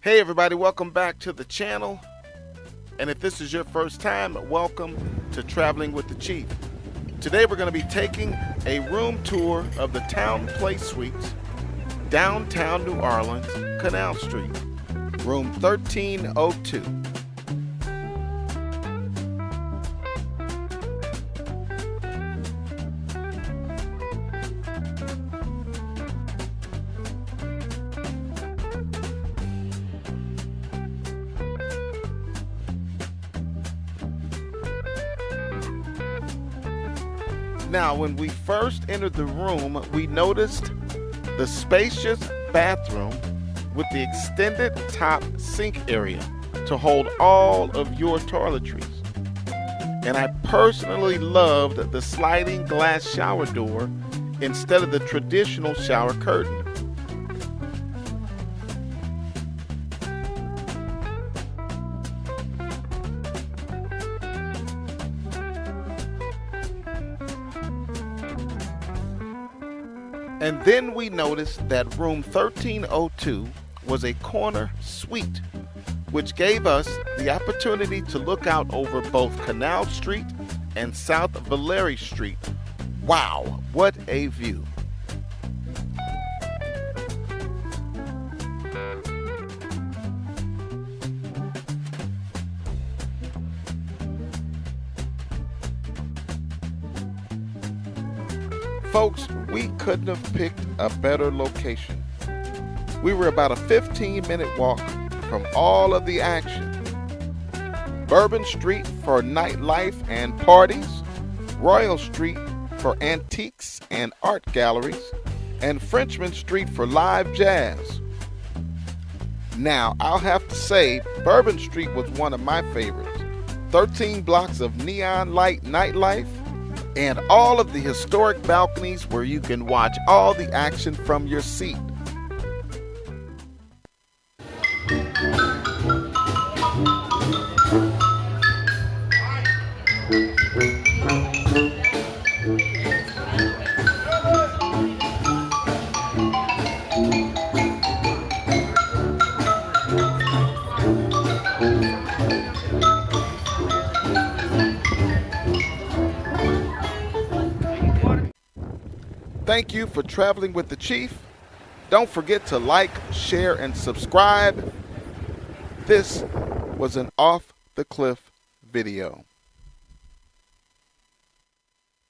Hey everybody, welcome back to the channel. And if this is your first time, welcome to Traveling with the Chief. Today we're going to be taking a room tour of the Town Place Suites, downtown New Orleans, Canal Street, room 1302. Now, when we first entered the room, we noticed the spacious bathroom with the extended top sink area to hold all of your toiletries. And I personally loved the sliding glass shower door instead of the traditional shower curtain. And then we noticed that room 1302 was a corner suite, which gave us the opportunity to look out over both Canal Street and South Valerie Street. Wow, what a view. Folks, we couldn't have picked a better location. We were about a 15-minute walk from all of the action. Bourbon Street for nightlife and parties, Royal Street for antiques and art galleries, and Frenchman Street for live jazz. Now, I'll have to say, Bourbon Street was one of my favorites. 13 blocks of neon light nightlife, and all of the historic balconies where you can watch all the action from your seat. Thank you for traveling with the Chief. Don't forget to like, share, and subscribe. This was an Off the Cliff video.